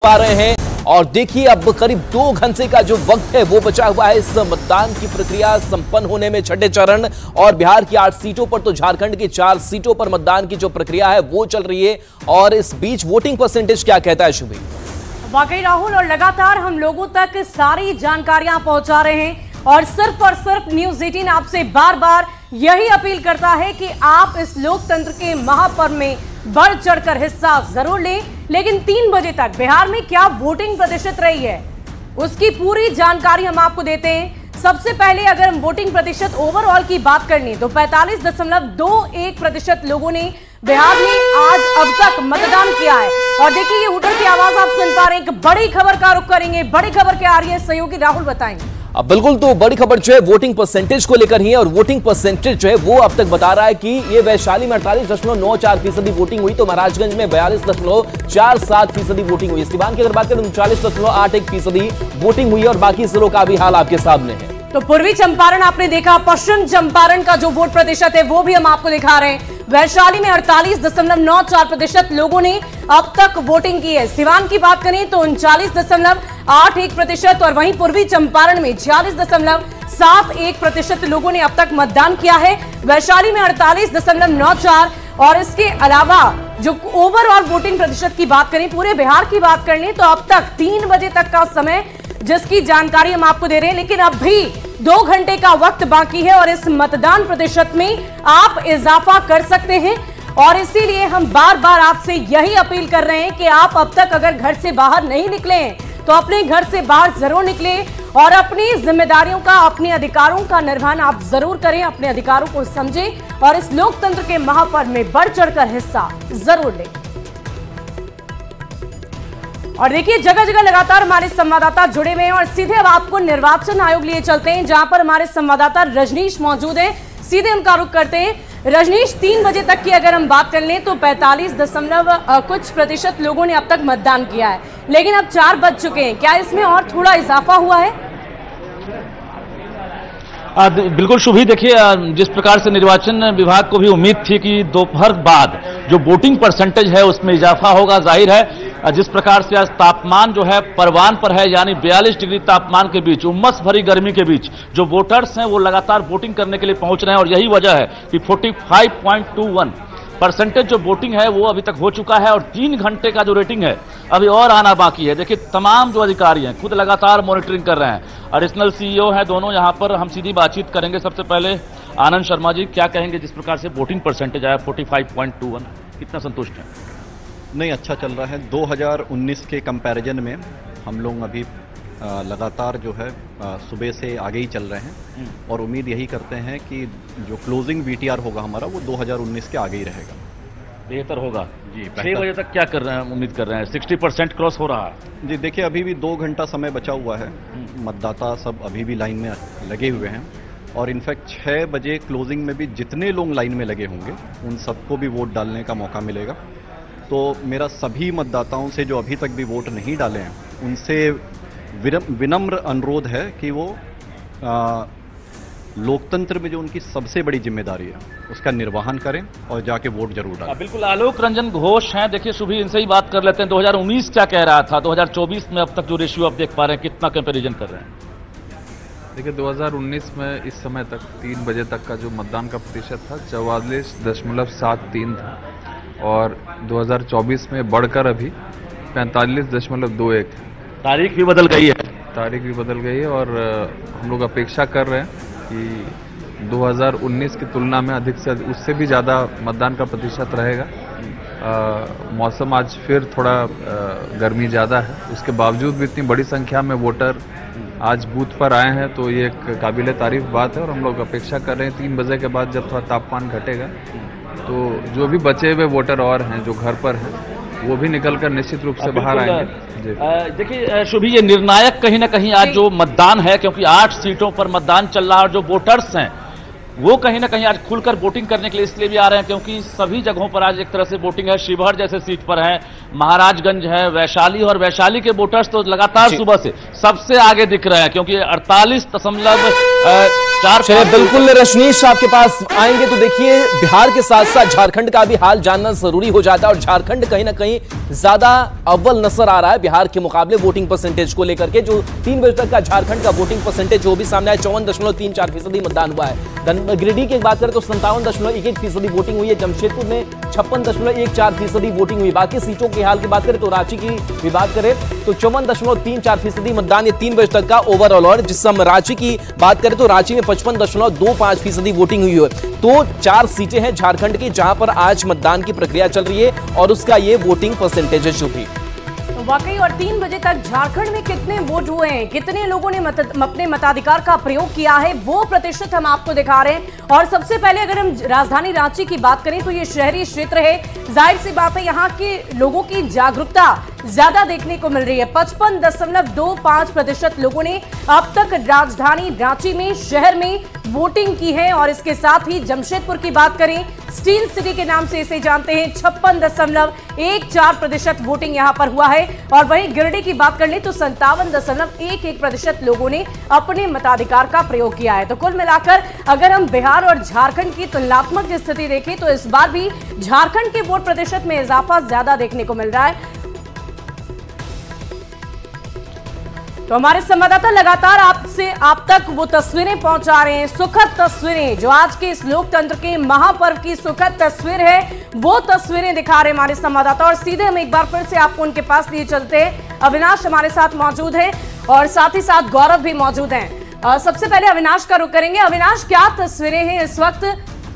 पा रहे हैं। और देखिए अब करीब 2 घंटे का जो वक्त है वो बचा हुआ है इस मतदान की प्रक्रिया संपन्न होने में। छठे चरण और बिहार की 8 सीटों पर तो झारखंड की 4 सीटों पर मतदान की जो प्रक्रिया है वो चल रही है। और इस बीच वोटिंग परसेंटेज क्या कहता है शुभी? वाकई राहुल, और लगातार हम लोगों तक सारी जानकारियां पहुंचा रहे हैं और सिर्फ न्यूज़ 18 आपसे बार बार यही अपील करता है कि आप इस लोकतंत्र के महापर्व में बढ़ चढ़कर हिस्सा जरूर लें। लेकिन 3 बजे तक बिहार में क्या वोटिंग प्रतिशत रही है उसकी पूरी जानकारी हम आपको देते हैं। सबसे पहले अगर हम वोटिंग प्रतिशत ओवरऑल की बात करनी तो 45.21% लोगों ने बिहार में आज अब तक मतदान किया है। और देखिए ये वोटर की आवाज आप सुन पा रहे हैं। एक बड़ी खबर का रुख करेंगे। बड़ी खबर क्या आ रही है सहयोगी राहुल बताएंगे। अब बिल्कुल, तो बड़ी खबर जो है वोटिंग परसेंटेज को लेकर ही है। और वोटिंग परसेंटेज जो है वो अब तक बता रहा है कि ये वैशाली में 48.94% वोटिंग हुई, तो महाराजगंज में 42.47% वोटिंग हुई। सिवान की अगर बात करें 39.81% वोटिंग हुई है। और बाकी जिलों का भी हाल आपके सामने है। तो पूर्वी चंपारण आपने देखा, पश्चिम चंपारण का जो वोट प्रतिशत है वो भी हम आपको दिखा रहे हैं। वैशाली में 48.94% लोगों ने अब तक वोटिंग की है। सिवान की बात करें तो 39.81% और वहीं पूर्वी चंपारण में 46.71% लोगों ने अब तक मतदान किया है। वैशाली में 48.94 और इसके अलावा जो ओवरऑल वोटिंग प्रतिशत की बात करें, पूरे बिहार की बात कर लें तो अब तक 3 बजे तक का समय जिसकी जानकारी हम आपको दे रहे हैं। लेकिन अब भी 2 घंटे का वक्त बाकी है और इस मतदान प्रतिशत में आप इजाफा कर सकते हैं। और इसीलिए हम बार बार आपसे यही अपील कर रहे हैं कि आप अब तक अगर घर से बाहर नहीं निकले हैं तो अपने घर से बाहर जरूर निकले और अपनी जिम्मेदारियों का, अपने अधिकारों का निर्वहन आप जरूर करें। अपने अधिकारों को समझें और इस लोकतंत्र के महापर्व में बढ़ चढ़कर हिस्सा जरूर लें। और देखिए जगह जगह लगातार हमारे संवाददाता जुड़े हुए हैं और सीधे अब आपको निर्वाचन आयोग लिए चलते हैं जहां पर हमारे संवाददाता रजनीश मौजूद हैं। सीधे उनका रुख करते हैं। रजनीश, 3 बजे तक की अगर हम बात कर लें तो 45% लोगों ने अब तक मतदान किया है। लेकिन अब 4 बज चुके हैं, क्या इसमें और थोड़ा इजाफा हुआ है? बिल्कुल शुभी, देखिए जिस प्रकार से निर्वाचन विभाग को भी उम्मीद थी कि दोपहर बाद जो वोटिंग परसेंटेज है उसमें इजाफा होगा, जाहिर है जिस प्रकार से आज तापमान जो है परवान पर है, यानी 42 डिग्री तापमान के बीच, उमस भरी गर्मी के बीच जो वोटर्स हैं वो लगातार वोटिंग करने के लिए पहुंच रहे हैं। और यही वजह है कि 45.21% जो वोटिंग है वो अभी तक हो चुका है। और 3 घंटे का जो रेटिंग है अभी और आना बाकी है। देखिए तमाम जो अधिकारी हैं खुद लगातार मॉनिटरिंग कर रहे हैं। एडिशनल CEO हैं दोनों यहाँ पर, हम सीधी बातचीत करेंगे। सबसे पहले आनंद शर्मा जी, क्या कहेंगे जिस प्रकार से वोटिंग परसेंटेज आया 45.21, कितना संतुष्ट हैं? नहीं, अच्छा चल रहा है। 2019 के कंपैरिजन में हम लोग अभी लगातार जो है सुबह से आगे ही चल रहे हैं और उम्मीद यही करते हैं कि जो क्लोजिंग VTR होगा हमारा वो 2019 के आगे ही रहेगा, बेहतर होगा जी। 6 बजे तक क्या कर रहे हैं, उम्मीद कर रहे हैं 60% क्रॉस हो रहा है जी? देखिए अभी भी 2 घंटा समय बचा हुआ है। मतदाता सब अभी भी लाइन में लगे हुए हैं और इनफैक्ट 6 बजे क्लोजिंग में भी जितने लोग लाइन में लगे होंगे उन सबको भी वोट डालने का मौका मिलेगा। तो मेरा सभी मतदाताओं से जो अभी तक भी वोट नहीं डाले हैं उनसे विनम्र अनुरोध है कि वो लोकतंत्र में जो उनकी सबसे बड़ी जिम्मेदारी है उसका निर्वहन करें और जाके वोट जरूर डालें। बिल्कुल, आलोक रंजन घोष हैं। देखिए शुभी, इनसे ही बात कर लेते हैं। 2019 क्या कह रहा था, 2024 में अब तक जो रेशियो आप देख पा रहे हैं, कितना कंपेरिजन कर रहे हैं? देखिए 2019 में इस समय तक 3 बजे तक का जो मतदान का प्रतिशत था 44.73 था और 2024 में बढ़कर अभी 45.21 है। तारीख भी बदल गई है। तारीख भी बदल गई है और हम लोग अपेक्षा कर रहे हैं कि 2019 की तुलना में अधिक से उससे भी ज़्यादा मतदान का प्रतिशत रहेगा। मौसम आज फिर थोड़ा गर्मी ज़्यादा है, उसके बावजूद भी इतनी बड़ी संख्या में वोटर आज बूथ पर आए हैं तो ये एक काबिले तारीफ बात है। और हम लोग अपेक्षा कर रहे हैं 3 बजे के बाद जब थोड़ा तापमान घटेगा तो जो भी बचे हुए वोटर और हैं जो घर पर हैं वो भी निकलकर निश्चित रूप से बाहर आएंगे। देखिए शुभी, ये निर्णायक कहीं ना कहीं आज जो मतदान है, क्योंकि 8 सीटों पर मतदान चल रहा है और जो वोटर्स हैं वो कहीं ना कहीं आज खुलकर वोटिंग करने के लिए इसलिए भी आ रहे हैं क्योंकि सभी जगहों पर आज एक तरह से वोटिंग है। शिवहर जैसे सीट पर है, महाराजगंज है, वैशाली, और वैशाली के वोटर्स तो लगातार सुबह से सबसे आगे दिख रहे हैं क्योंकि 48.1 चलिए बिल्कुल रजनीश आपके पास आएंगे तो देखिए बिहार के साथ साथ झारखंड का भी हाल जानना जरूरी हो जाता है और झारखंड कहीं ना कहीं ज्यादा अव्वल नजर आ रहा है बिहार के मुकाबले वोटिंग परसेंटेज को लेकर के। जो 3 बजे तक का झारखंड का वोटिंग परसेंटेज जो भी सामने आया 54.34% मतदान हुआ है। गिरिडीह की बात करें तो 57.11% वोटिंग हुई है। जमशेदपुर में 56.14% वोटिंग हुई। बाकी सीटों के हाल की बात करें तो रांची की भी बात करें तो 54.34% मतदान ये 3 बजे तक का ओवरऑल। और जिस समय रांची की बात करें तो रांची में 55.25% वोटिंग हुई है। तो 4 सीटें हैं झारखंड की जहां पर आज मतदान की प्रक्रिया चल रही है और उसका ये वोटिंग परसेंटेज है। जो भी वाकई और 3 बजे तक झारखंड में कितने वोट हुए हैं, कितने लोगों ने अपने मताधिकार का प्रयोग किया है, वो प्रतिशत हम आपको दिखा रहे हैं। और सबसे पहले अगर हम राजधानी रांची की बात करें तो ये शहरी क्षेत्र है, जाहिर सी बात है यहाँ के लोगों की जागरूकता ज्यादा देखने को मिल रही है। 55.25% लोगों ने अब तक राजधानी रांची में शहर में वोटिंग की है। और इसके साथ ही जमशेदपुर की बात करें, स्टील सिटी के नाम से इसे जानते हैं, 56.14% वोटिंग यहां पर हुआ है। और वहीं गिरिडीह की बात कर लें तो 57.11% लोगों ने अपने मताधिकार का प्रयोग किया है। तो कुल मिलाकर अगर हम बिहार और झारखंड की तुलनात्मक स्थिति देखें तो इस बार भी झारखंड के वोट प्रतिशत में इजाफा ज्यादा देखने को मिल रहा है। तो हमारे संवाददाता लगातार आप तक वो तस्वीरें पहुंचा रहे हैं, सुखद तस्वीरें जो आज के इस लोकतंत्र के महापर्व की सुखद तस्वीर है, वो तस्वीरें दिखा रहे हैं हमारे संवाददाता। और सीधे हम एक बार फिर से आपको उनके पास लिए चलते हैं। अविनाश हमारे साथ मौजूद है और साथ ही साथ गौरव भी मौजूद हैं। सबसे पहले अविनाश का रुख करेंगे। अविनाश, क्या तस्वीरें हैं इस वक्त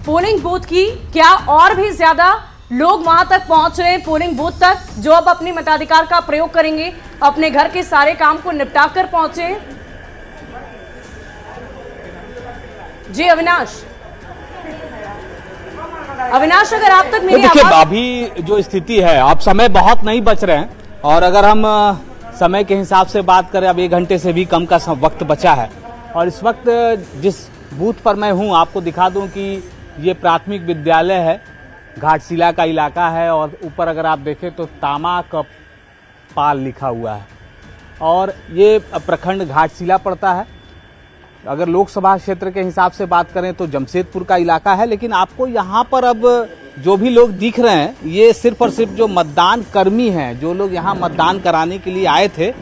पोलिंग बूथ की? क्या और भी ज्यादा लोग वहां तक पहुंच रहे हैं पोलिंग बूथ तक जो अब अपने मताधिकार का प्रयोग करेंगे, अपने घर के सारे काम को निपटा कर पहुंचे? जी अविनाश, अगर आप तक मेरी देखिए अभी जो स्थिति है, अब समय बहुत नहीं बच रहे हैं और अगर हम समय के हिसाब से बात करें अब 1 घंटे से भी कम का वक्त बचा है। और इस वक्त जिस बूथ पर मैं हूं आपको दिखा दूं कि ये प्राथमिक विद्यालय है, घाटशिला का इलाका है और ऊपर अगर आप देखें तो तामा कपाल लिखा हुआ है और ये प्रखंड घाटशिला पड़ता है। अगर लोकसभा क्षेत्र के हिसाब से बात करें तो जमशेदपुर का इलाका है। लेकिन आपको यहाँ पर अब जो भी लोग दिख रहे हैं ये सिर्फ और सिर्फ जो मतदान कर्मी हैं, जो लोग यहाँ मतदान कराने के लिए आए थे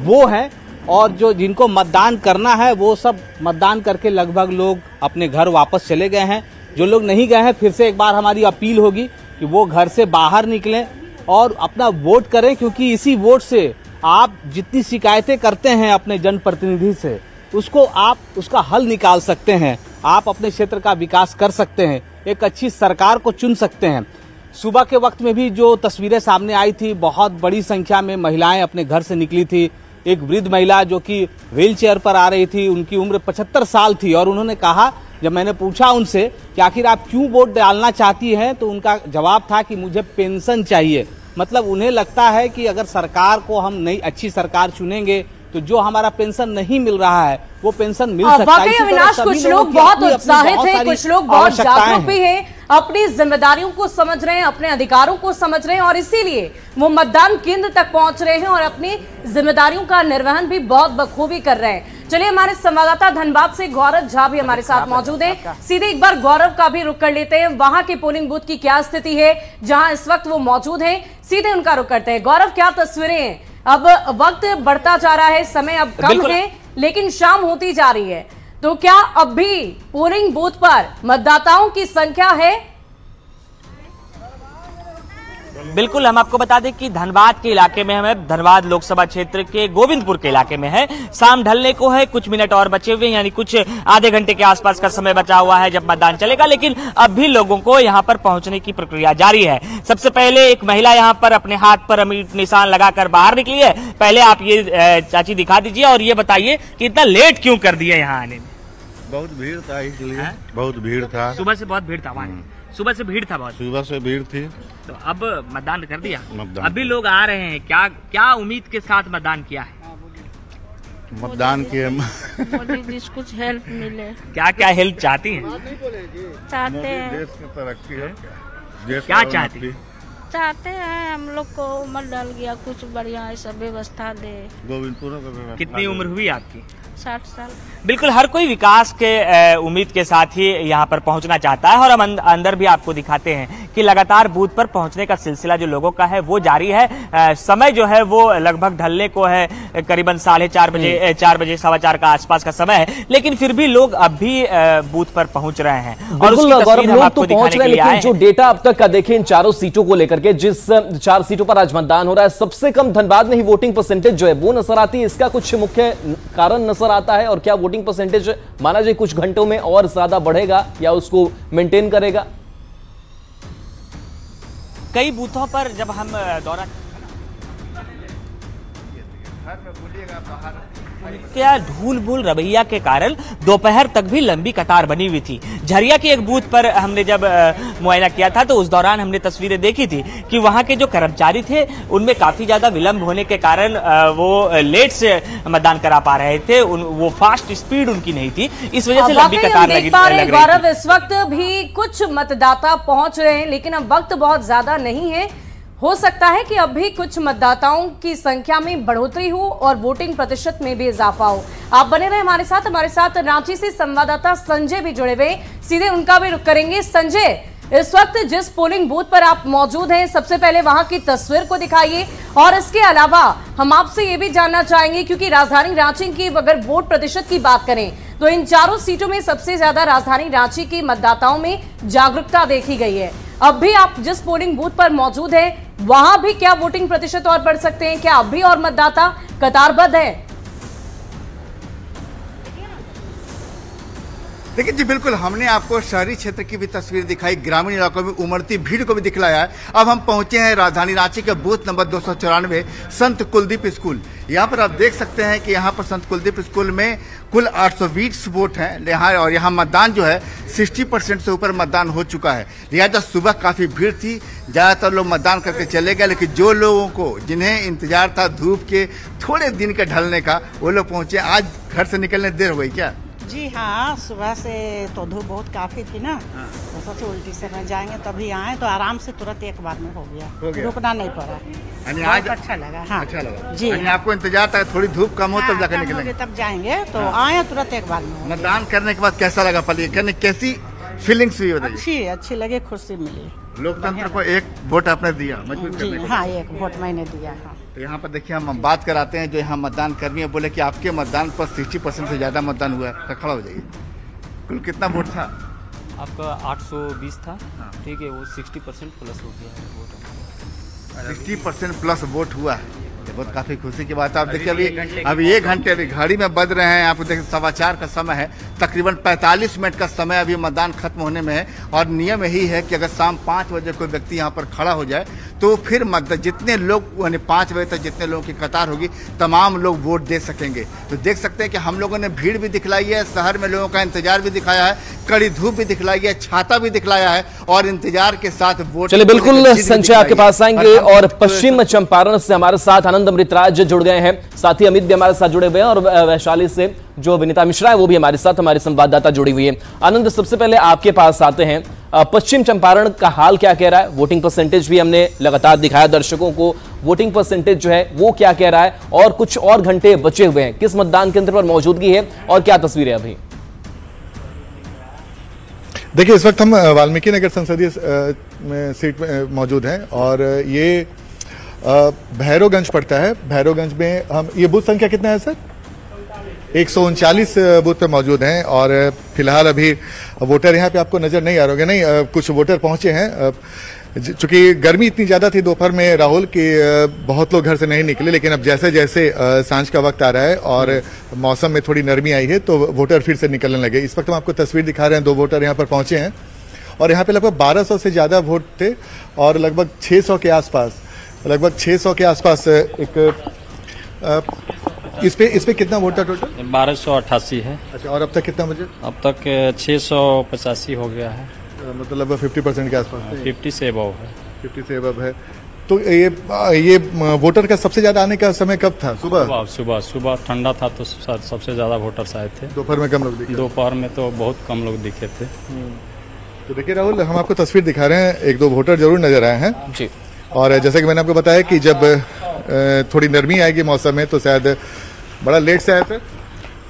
वो हैं। और जो जिनको मतदान करना है वो सब मतदान करके लगभग लोग अपने घर वापस चले गए हैं। जो लोग नहीं गए हैं फिर से एक बार हमारी अपील होगी कि वो घर से बाहर निकलें और अपना वोट करें, क्योंकि इसी वोट से आप जितनी शिकायतें करते हैं अपने जनप्रतिनिधि से उसको आप उसका हल निकाल सकते हैं, आप अपने क्षेत्र का विकास कर सकते हैं, एक अच्छी सरकार को चुन सकते हैं। सुबह के वक्त में भी जो तस्वीरें सामने आई थी, बहुत बड़ी संख्या में महिलाएं अपने घर से निकली थी। एक वृद्ध महिला जो कि व्हील चेयर पर आ रही थी, उनकी उम्र 75 साल थी और उन्होंने कहा, जब मैंने पूछा उनसे कि आखिर आप क्यों वोट डालना चाहती हैं, तो उनका जवाब था कि मुझे पेंशन चाहिए। मतलब उन्हें लगता है कि अगर सरकार को हम नई अच्छी सरकार चुनेंगे तो जो हमारा पेंशन नहीं मिल रहा है वो पेंशन मिल सकता है। अविनाश, कुछ लोग बहुत उत्साहित हैं, कुछ लोग बहुत जागरूक भी हैं, अपनी जिम्मेदारियों को समझ रहे हैं, अपने अधिकारों को समझ रहे हैं और इसीलिए वो मतदान केंद्र तक पहुंच रहे हैं और अपनी जिम्मेदारियों का निर्वहन भी बहुत बखूबी कर रहे हैं। चलिए हमारे संवाददाता धनबाद से गौरव झा भी हमारे साथ मौजूद हैं। सीधे एक बार गौरव का भी रुख कर लेते हैं, वहां के पोलिंग बूथ की क्या स्थिति है जहां इस वक्त वो मौजूद हैं, सीधे उनका रुख करते हैं। गौरव, क्या तस्वीरें हैं? अब वक्त बढ़ता जा रहा है, समय अब कम है लेकिन शाम होती जा रही है, तो क्या अब भी पोलिंग बूथ पर मतदाताओं की संख्या है? बिल्कुल, हम आपको बता दें कि धनबाद के इलाके में हमें धनबाद लोकसभा क्षेत्र के गोविंदपुर के इलाके में है। शाम ढलने को है, कुछ मिनट और बचे हुए, यानी कुछ आधे घंटे के आसपास का समय बचा हुआ है जब मतदान चलेगा। लेकिन अब भी लोगों को यहां पर पहुंचने की प्रक्रिया जारी है। सबसे पहले एक महिला यहां पर अपने हाथ पर अमिट निशान लगाकर बाहर निकली है। पहले आप ये चाची दिखा दीजिए और ये बताइए कि इतना लेट क्यों कर दिया यहाँ आने में? बहुत भीड़ था, इसलिए बहुत भीड़ था। सुबह से बहुत भीड़ था वहाँ, सुबह से भीड़ था बहुत, सुबह से भीड़ थी। तो अब मतदान कर दिया, अभी लोग आ रहे हैं, क्या क्या उम्मीद के साथ मतदान किया है? मतदान किए, कुछ हेल्प मिले। क्या क्या हेल्प चाहती हैं? चाहते हैं देश की तरक्की है, क्या चाहती हैं? चाहते हैं हम लोग को उम्र डल गया, कुछ बढ़िया ऐसा व्यवस्था दे। गोविंदपुर का कितनी उम्र हुई आपकी? 60 साल। बिल्कुल, हर कोई विकास के उम्मीद के साथ ही यहाँ पर पहुँचना चाहता है और हम अंदर भी आपको दिखाते हैं कि लगातार बूथ पर पहुँचने का सिलसिला जो लोगों का है वो जारी है। समय जो है वो लगभग ढलने को है, करीबन 4:30 बजे, 4 बजे 4:15 का आसपास का समय है, लेकिन फिर भी लोग अब भी बूथ पर पहुँच रहे हैं और उसकी तस्वीर हम आपको दिखाने के लिए आए हैं। जो डेटा अब तक का देखें इन चारों सीटों को लेकर के, जिस 4 सीटों पर आज मतदान हो रहा है, सबसे कम धनबाद में ही वोटिंग परसेंटेज जो है वो नजर आती है। इसका कुछ मुख्य कारण नजर आता है और क्या वोटिंग परसेंटेज माना जाए कुछ घंटों में और ज्यादा बढ़ेगा या उसको मेंटेन करेगा? कई बूथों पर जब हम दौरा क्या धूल भूल रवैया के कारण दोपहर तक भी लंबी कतार बनी हुई थी। झरिया के एक बूथ पर हमने जब मुआयना किया था तो उस दौरान हमने तस्वीरें देखी थी कि वहां के जो कर्मचारी थे उनमें काफी ज्यादा विलंब होने के कारण वो लेट से मतदान करा पा रहे थे, वो फास्ट स्पीड उनकी नहीं थी, इस वजह से लंबी कतार लग रही थी। गौरव, इस वक्त भी कुछ मतदाता पहुंच रहे हैं लेकिन अब वक्त बहुत ज्यादा नहीं है। हो सकता है कि अब भी कुछ मतदाताओं की संख्या में बढ़ोतरी हो और वोटिंग प्रतिशत में भी इजाफा हो। आप बने रहे हमारे साथ रांची से संवाददाता संजय भी जुड़े हुए, सीधे उनका भी रुख करेंगे। संजय, इस वक्त जिस पोलिंग बूथ पर आप मौजूद हैं, सबसे पहले वहां की तस्वीर को दिखाइए और इसके अलावा हम आपसे ये भी जानना चाहेंगे क्योंकि राजधानी रांची की अगर वोट प्रतिशत की बात करें तो इन चारों सीटों में सबसे ज्यादा राजधानी रांची के मतदाताओं में जागरूकता देखी गई है। अब भी आप जिस पोलिंग बूथ पर मौजूद हैं वहां भी क्या वोटिंग प्रतिशत और बढ़ सकते हैं? क्या अब भी और मतदाता कतारबद्ध हैं? देखिए जी, बिल्कुल, हमने आपको शहरी क्षेत्र की भी तस्वीर दिखाई, ग्रामीण इलाकों में उमड़ती भीड़ को भी दिखलाया है। अब हम पहुंचे हैं राजधानी रांची के बूथ नंबर 294 संत कुलदीप स्कूल। यहाँ पर आप देख सकते हैं कि यहाँ पर संत कुलदीप स्कूल में कुल 820 वोट हैं यहाँ, और यहाँ मतदान जो है 60% से ऊपर मतदान हो चुका है। लिहाजा सुबह काफ़ी भीड़ थी, ज़्यादातर लोग मतदान करके चले गए, लेकिन जो लोगों को जिन्हें इंतजार था धूप के थोड़े दिन के ढलने का, वो लोग पहुँचे। आज घर से निकलने देर हो गई क्या? जी हाँ, सुबह से तो धूप बहुत काफी थी ना, तो सोचे उल्टी से में जाएंगे, तभी आए तो आराम से तुरंत एक बार में हो गया, रुकना नहीं पड़ा। आज अच्छा लगा। हाँ, अच्छा लगा जी। आपको इंतजार था थोड़ी धूप कम हो तब जाकर निकलेंगे, तब जाएंगे, तो आए तुरंत एक बार में। मतदान करने के बाद कैसा लगा पल, कैसी फीलिंग्स हुई बताइए? अच्छी लगी, खुशी मिली। लोकतंत्र को एक वोट आपने दिया, मजबूत करने को। हाँ, एक वोट मैंने दिया। हाँ। तो यहाँ पर देखिए, हम बात कराते हैं जो यहाँ मतदान कर्मी है, बोले कि आपके मतदान पर 60% से ज्यादा मतदान हुआ है। खड़ा हो जाइए। कुल कितना वोट था आपका? 820 था। ठीक है, वो 60% प्लस हो गया है वोट। 60% प्लस वोट हुआ है, बहुत काफी खुशी की बात है। आप देखिए अभी 1 घंटे अभी घड़ी में बज रहे हैं, आपको देखिए 4:15 का समय है, तकरीबन 45 मिनट का समय अभी मतदान खत्म होने में है। और नियम यही है कि अगर शाम 5 बजे कोई व्यक्ति यहाँ पर खड़ा हो जाए तो फिर जितने लोग, यानी 5 बजे तक जितने लोगों की कतार होगी तमाम लोग वोट दे सकेंगे। तो देख सकते हैं कि हम लोगों ने भीड़ भी दिखलाई है, शहर में लोगों का इंतजार भी दिखाया है, कड़ी धूप भी दिखलाई है, छाता भी दिखलाया है और इंतजार के साथ वोट। चलिए, बिल्कुल संजय आपके पास आएंगे और पश्चिम चंपारण से हमारे साथ आनंद अमृतराज जुड़ गए हैं, साथ ही अमित भी हमारे साथ जुड़े हुए हैं और वैशाली से जो विनीता मिश्रा है वो भी हमारे साथ, हमारे संवाददाता जुड़ी हुई है। आनंद, सबसे पहले आपके पास आते हैं, पश्चिम चंपारण का हाल क्या कह रहा है? वोटिंग परसेंटेज भी हमने लगातार दिखाया दर्शकों को, वोटिंग परसेंटेज जो है वो क्या कह रहा है और कुछ और घंटे बचे हुए हैं, किस मतदान केंद्र पर मौजूदगी है और क्या तस्वीरें अभी? देखिए, इस वक्त हम वाल्मीकि नगर संसदीय सीट में मौजूद हैं और ये भैरवगंज पड़ता है। भैरवगंज में हम, ये बूथ संख्या कितना है सर? 139 बूथ पे मौजूद हैं और फिलहाल अभी वोटर यहाँ पे आपको नजर नहीं आ रहे होंगे, नहीं कुछ वोटर पहुंचे हैं। चूंकि गर्मी इतनी ज्यादा थी दोपहर में राहुल कि बहुत लोग घर से नहीं निकले, लेकिन अब जैसे जैसे सांझ का वक्त आ रहा है और मौसम में थोड़ी नरमी आई है तो वोटर फिर से निकलने लगे। इस वक्त हम आपको तस्वीर दिखा रहे हैं, 2 वोटर यहाँ पर पहुंचे हैं और यहाँ पे लगभग 1200 से ज्यादा वोट थे और लगभग 600 के आसपास एक इस पे कितना वोट था टोटल? 1288 है। अच्छा, और अब तक कितना बचे? अब तक 685 हो गया है, मतलब 50% के आसपास। 50 से अबव है। 50 से अबव है। तो ये वोटर का सबसे ज्यादा आने का समय कब था? सुबह ठंडा था तो सबसे ज्यादा वोटर्स आए थे। दोपहर में कम लोग दिखे? दोपहर में तो बहुत कम लोग दिखे थे। तो देखिए राहुल, हम आपको तस्वीर दिखा रहे हैं, 1-2 वोटर जरूर नजर आए हैं जी। और जैसे कि मैंने आपको बताया कि जब थोड़ी नरमी आएगी मौसम में तो शायद बड़ा लेट से आया था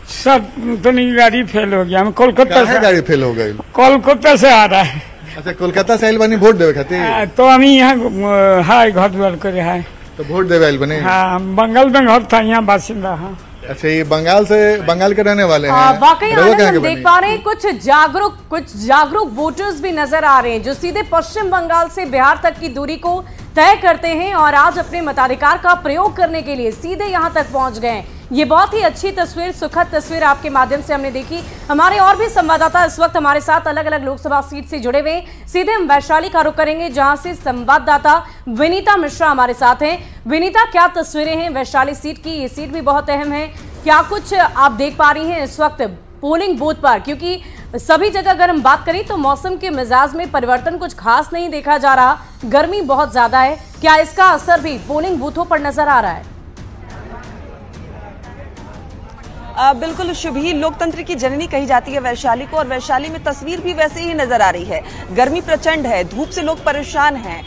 सर। तो नहीं, गाड़ी फेल हो गया। हम कोलकाता से गाड़ी फेल हो गई, कोलकाता से आ रहा है। अच्छा, कोलकाता से आयल बनी वोट देवे खातिर? तो हम यहाँ हाय घर द्वार करे है तो वोट देवे आयल बने। हाँ, बंगाल में घर था, यहाँ बासिंदा। हाँ, अच्छा, ये बंगाल के रहने वाले हैं। वाकई हम देख पा रहे हैं कुछ जागरूक वोटर्स भी नजर आ रहे हैं जो सीधे पश्चिम बंगाल से बिहार तक की दूरी को तय करते हैं और आज अपने मताधिकार का प्रयोग करने के लिए सीधे यहां तक पहुंच गए हैं। ये बहुत ही अच्छी तस्वीर, सुखद तस्वीर आपके माध्यम से हमने देखी। हमारे और भी संवाददाता इस वक्त हमारे साथ अलग अलग लोकसभा सीट से जुड़े हुए हैं। सीधे हम वैशाली का रुख करेंगे जहां से संवाददाता विनीता मिश्रा हमारे साथ हैं। विनीता, क्या तस्वीरें हैं वैशाली सीट की? ये सीट भी बहुत अहम है। क्या कुछ आप देख पा रही हैं इस वक्त पोलिंग बूथ पर? क्योंकि सभी जगह अगर हम बात करें तो मौसम के मिजाज में परिवर्तन कुछ खास नहीं देखा जा रहा, गर्मी बहुत ज्यादा है। क्या इसका असर भी पोलिंग बूथों पर नजर आ रहा है? बिल्कुल शुभी, लोकतंत्र की जननी कही जाती है वैशाली को, और वैशाली में तस्वीर भी वैसे ही नजर आ रही है। गर्मी प्रचंड है, धूप से लोग परेशान हैं,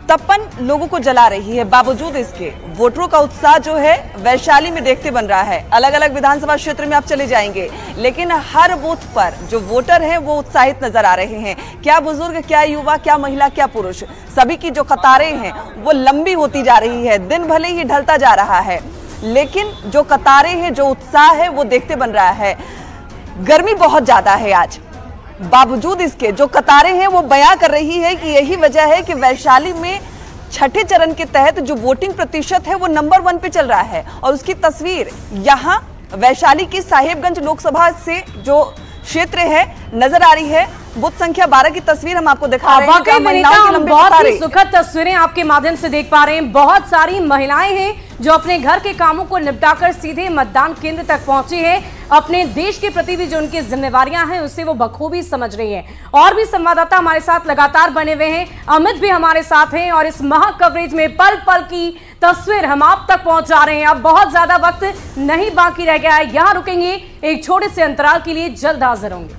तपन लोगों को जला रही है। बावजूद इसके वोटरों का उत्साह जो है वैशाली में देखते बन रहा है। अलग अलग विधानसभा क्षेत्र में आप चले जाएंगे, लेकिन हर बूथ पर जो वोटर हैं वो उत्साहित नजर आ रहे हैं। क्या बुजुर्ग, क्या युवा, क्या महिला, क्या पुरुष, सभी की जो कतारें हैं वो लंबी होती जा रही है। दिन भले ही ढलता जा रहा है, लेकिन जो कतारें हैं, जो उत्साह है वो देखते बन रहा है। गर्मी बहुत ज्यादा है आज, बावजूद इसके जो कतारें हैं वो बयां कर रही है कि यही वजह है कि वैशाली में छठे चरण के तहत जो वोटिंग प्रतिशत है वो नंबर 1 पे चल रहा है। और उसकी तस्वीर यहां वैशाली की साहेबगंज लोकसभा से जो क्षेत्र है नजर आ रही है। बूथ संख्या 12 की तस्वीर हम आपको दिखा रहे हैं। हम बहुत ही सुखद तस्वीरें आपके माध्यम से देख पा रहे हैं। बहुत सारी महिलाएं हैं जो अपने घर के कामों को निपटाकर सीधे मतदान केंद्र तक पहुंची है। अपने देश के प्रति भी जो उनकी जिम्मेवारियां हैं उससे वो बखूबी समझ रही हैं। और भी संवाददाता हमारे साथ लगातार बने हुए हैं। अमित भी हमारे साथ हैं और इस महा कवरेज में पल पल की तस्वीर हम आप तक पहुंचा रहे हैं। अब बहुत ज्यादा वक्त नहीं बाकी रह गया है, यहां रुकेंगे एक छोटे से अंतराल के लिए, जल्द हाजिर होंगे।